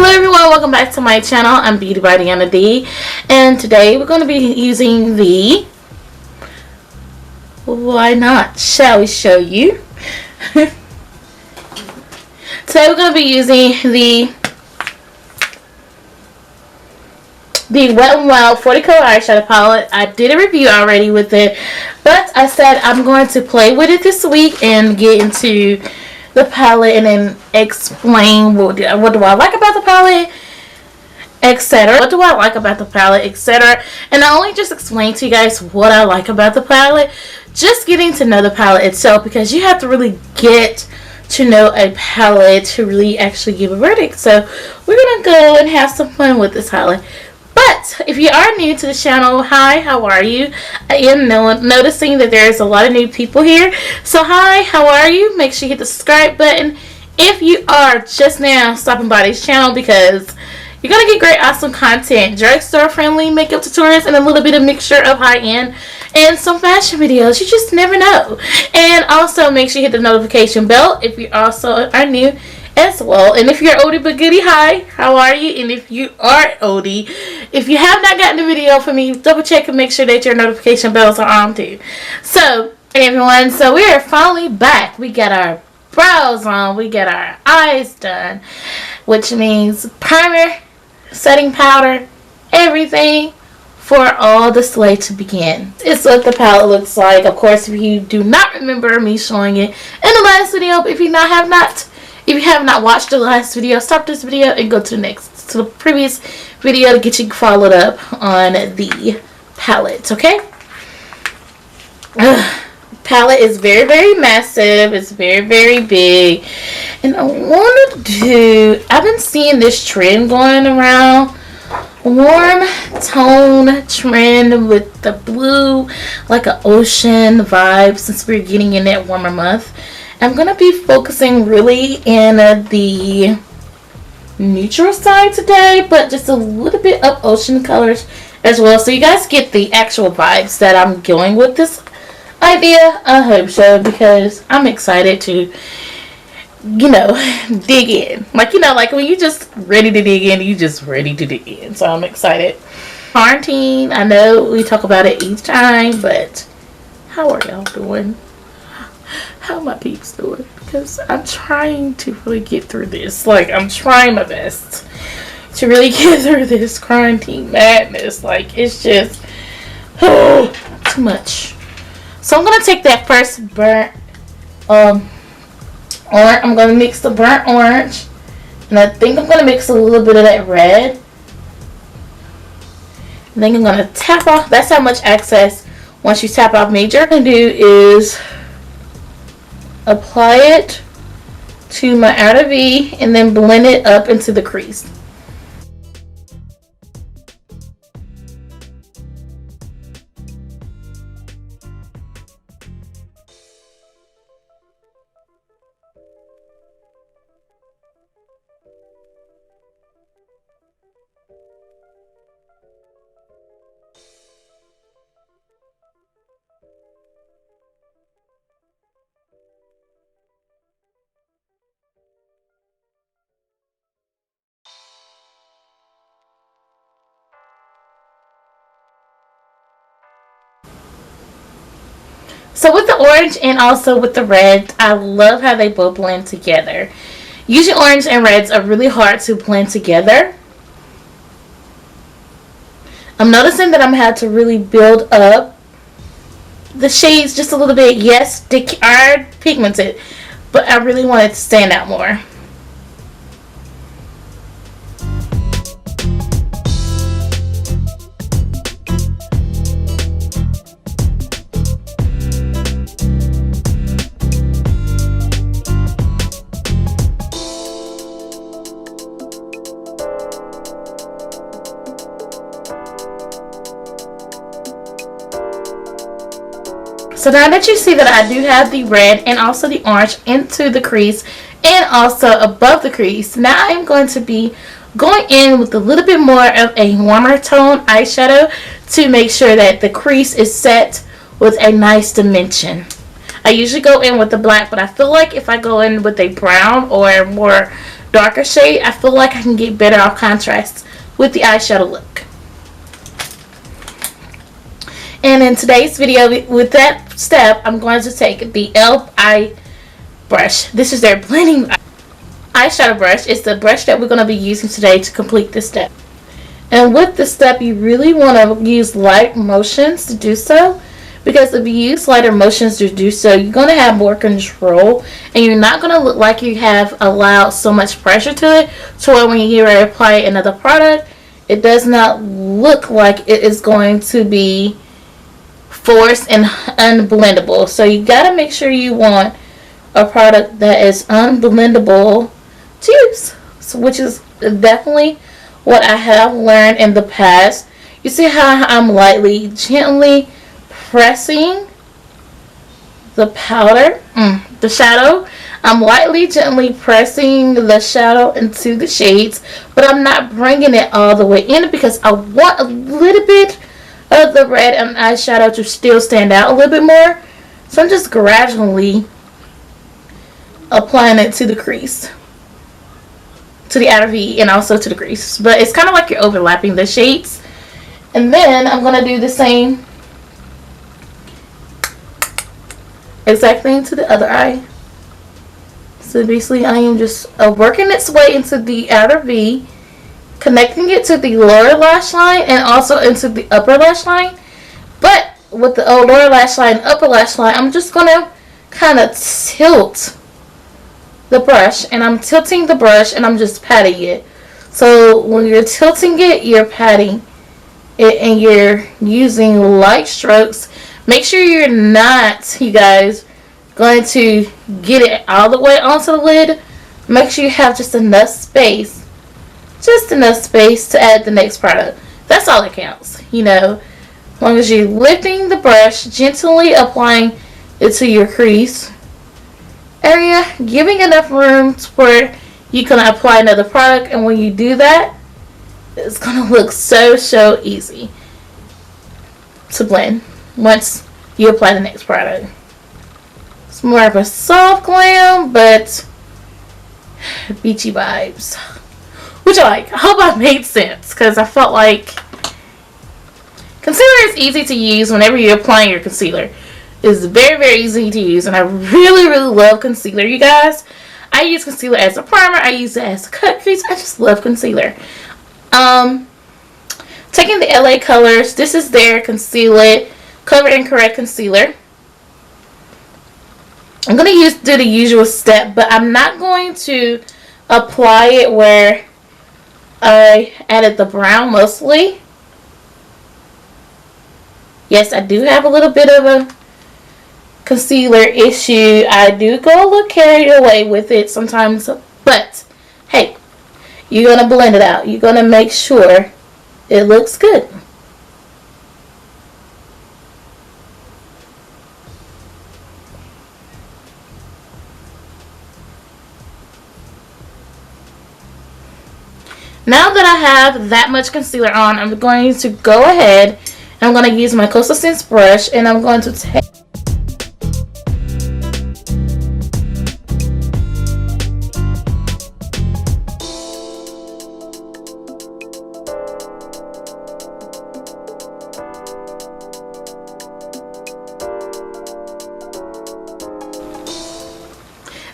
Hello everyone, welcome back to my channel. I'm Beauty by Deanna D, and today we're going to be using the, why not, shall we show you? Today we're going to be using the Wet n Wild 40 color eyeshadow palette. I did a review already with it, but I said I'm going to play with it this week and get into the palette and then explain what do I like about the palette, etc. What do I like about the palette, etc. And not only just explain to you guys what I like about the palette, just getting to know the palette itself, because you have to really get to know a palette to really actually give a verdict. So we're gonna go and have some fun with this palette. But if you are new to the channel, hi, how are you? I am noticing that there's a lot of new people here. So hi, how are you? Make sure you hit the subscribe button if you are just now stopping by this channel, because you're going to get great, awesome content, drugstore friendly makeup tutorials, and a little bit of mixture of high-end and some fashion videos. You just never know. And also make sure you hit the notification bell if you also are new as well. And if you're oldie but goodie, hi, how are you? And if you are oldie, if you have not gotten the video from me, double check and make sure that your notification bells are on too. So everyone, so we are finally back. We got our brows on, we got our eyes done, which means primer, setting powder, everything for all the slay to begin. It's what the palette looks like. Of course, if you do not remember me showing it in the last video, but if you have not watched the last video, stop this video and go to the previous video to get you followed up on the palette, okay? Palette is very, very massive. It's very, very big. And I wanted to I've been seeing this trend going around, warm tone trend with the blue, like an ocean vibe, since we're getting in that warmer month. I'm going to be focusing really in the neutral side today, but just a little bit of ocean colors as well, so you guys get the actual vibes that I'm going with this idea. I hope so, because I'm excited to, dig in. Like when you just ready to dig in, you just ready to dig in. So I'm excited. Quarantine, I know we talk about it each time, but how are y'all doing? How my peeps doing? Because I'm trying to really get through this. I'm trying my best to really get through this quarantine madness. It's just too much. So I'm gonna take that first burnt orange. I'm gonna mix the burnt orange, and I think I'm gonna mix a little bit of that red. And then I'm gonna tap off. That's how much excess. Once you tap off major, what I'm gonna do is apply it to my outer V and then blend it up into the crease. So with the orange and also with the red, I love how they both blend together. Usually orange and reds are really hard to blend together. I'm noticing that I'm had to really build up the shades just a little bit. Yes, they are pigmented, but I really want it to stand out more. So now that you see that I do have the red and also the orange into the crease and also above the crease, now I'm going to be going in with a little bit more of a warmer tone eyeshadow to make sure that the crease is set with a nice dimension. I usually go in with the black, but I feel like if I go in with a brown or more darker shade, I feel like I can get better off contrast with the eyeshadow look. And in today's video, with that step, I'm going to take the e.l.f. eye brush. This is their blending eyeshadow brush. It's the brush that we're going to be using today to complete this step. And with this step, you really want to use light motions to do so, because if you use lighter motions to do so, you're going to have more control, and you're not going to look like you have allowed so much pressure to it to where when you apply another product, it does not look like it is going to be forced and unblendable. So you got to make sure you want a product that is unblendable to use, so, which is definitely what I have learned in the past. You see how I'm lightly, gently pressing the powder, the shadow. I'm lightly, gently pressing the shadow into the shades, but I'm not bringing it all the way in because I want a little bit of the red and eyeshadow to still stand out a little bit more. So I'm just gradually applying it to the crease, to the outer V, and also to the crease. But it's kind of like you're overlapping the shades. And then I'm going to do the same exact thing to the other eye. So basically I am just working its way into the outer V, connecting it to the lower lash line and also into the upper lash line. But with the lower lash line, upper lash line, I'm just going to kind of tilt the brush, and I'm tilting the brush and I'm just patting it. So when you're tilting it, you're patting it and you're using light strokes. Make sure you're not, you guys, going to get it all the way onto the lid. Make sure you have just enough space to add the next product. That's all that counts, you know. As long as you're lifting the brush, gently applying it to your crease area, giving enough room to where you can apply another product. And when you do that, it's gonna look so easy to blend once you apply the next product. It's more of a soft glam, but beachy vibes, which I like. I hope I made sense, because I felt like concealer is easy to use whenever you're applying your concealer. It's very easy to use, and I really love concealer, you guys. I use concealer as a primer. I use it as a cut crease. I just love concealer. Taking the LA Colors, this is their Conceal It Cover and Correct Concealer. I'm going to do the usual step, but I'm not going to apply it where I added the brown mostly. Yes, I do have a little bit of a concealer issue. I do go a little carried away with it sometimes, but hey, you're going to blend it out. You're going to make sure it looks good. Now that I have that much concealer on, I'm going to go ahead and I'm going to use my Coastal Scents brush, and I'm going to take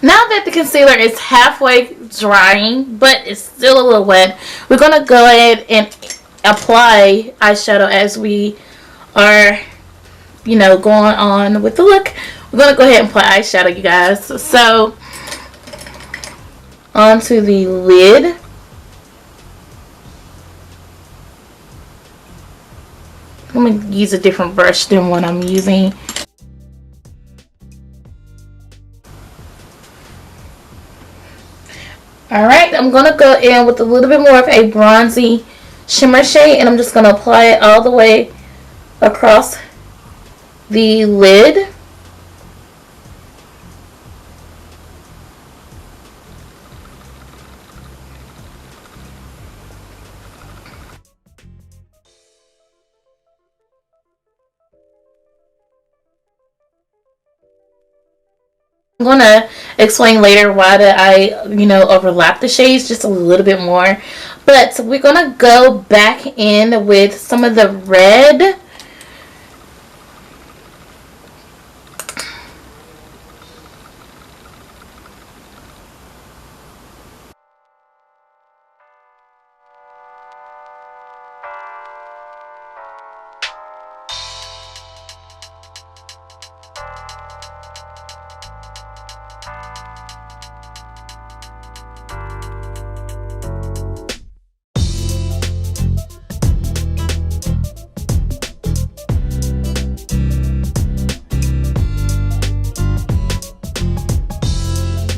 Now that the concealer is halfway drying, but it's still a little wet, we're going to go ahead and apply eyeshadow as we are, you know, going on with the look. We're going to go ahead and apply eyeshadow, you guys. So, onto the lid. I'm going to use a different brush than what I'm using. Alright, I'm going to go in with a little bit more of a bronzy shimmer shade, and I'm just going to apply it all the way across the lid. I'm going to explain later why did I, overlap the shades just a little bit more. But we're going to go back in with some of the red.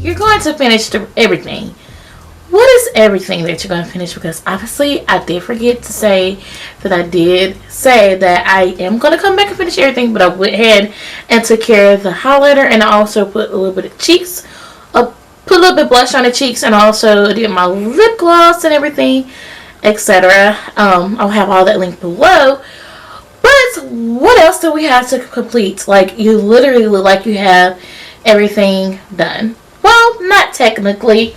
You're going to finish everything. What is everything that you're going to finish? Because obviously I did forget to say that I did say that I am going to come back and finish everything, but I went ahead and took care of the highlighter, and I also put a little bit of cheeks, put a little bit of blush on the cheeks, and also did my lip gloss and everything, etc. I'll have all that linked below. But what else do we have to complete? Like, you literally look like you have everything done. Well, not technically.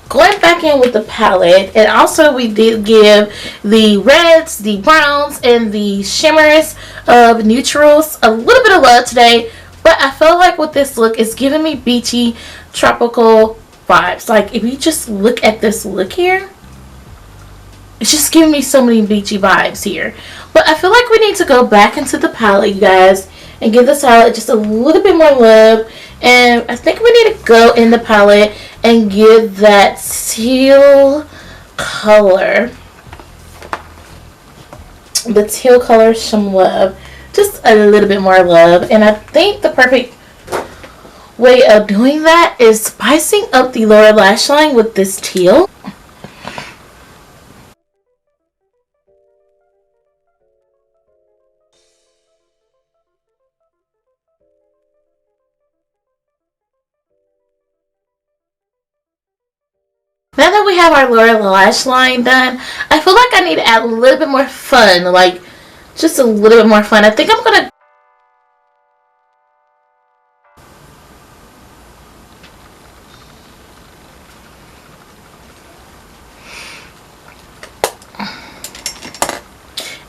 Going back in with the palette, and also we did give the reds, the browns, and the shimmers of neutrals a little bit of love today. But I feel like with this look, it's giving me beachy, tropical vibes. Like, if you just look at this look here, it's just giving me so many beachy vibes here. But I feel like we need to go back into the palette, you guys, and give this palette just a little bit more love. And I think we need to go in the palette and give that teal color, the teal color, some love. Just a little bit more love. And I think the perfect way of doing that is spicing up the lower lash line with this teal. Now that we have our lower lash line done, I feel like I need to add a little bit more fun, like just a little bit more fun. I think I'm gonna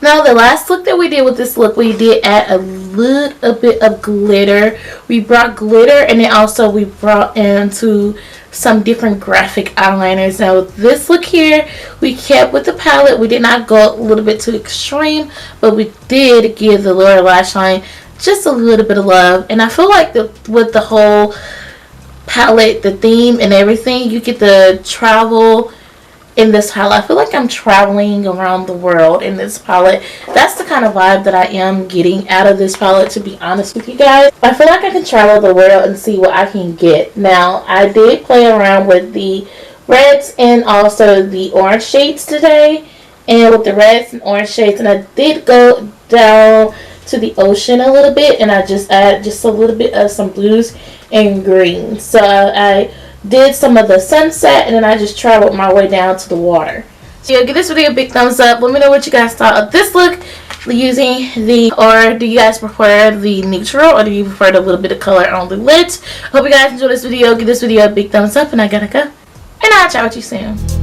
now the last look that we did with this look, we did add a little bit of glitter. We brought glitter, and then also we brought into some different graphic eyeliners. Now this look here, we kept with the palette. We did not go a little bit too extreme, but we did give the lower lash line just a little bit of love. And I feel like with the whole palette, the theme and everything, you get the travel in this palette. I feel like I'm traveling around the world in this palette. That's the kind of vibe that I am getting out of this palette, to be honest with you guys. I feel like I can travel the world and see what I can get. Now, I did play around with the reds and also the orange shades today. And with the reds and orange shades, and I did go down to the ocean a little bit, and I just added just a little bit of some blues and greens. So I did some of the sunset, and then I just traveled my way down to the water. So yeah, give this video a big thumbs up. Let me know what you guys thought of this look using or do you guys prefer the neutral, or do you prefer a little bit of color on the lids? Hope you guys enjoyed this video. Give this video a big thumbs up, and I gotta go, and I'll chat with you soon.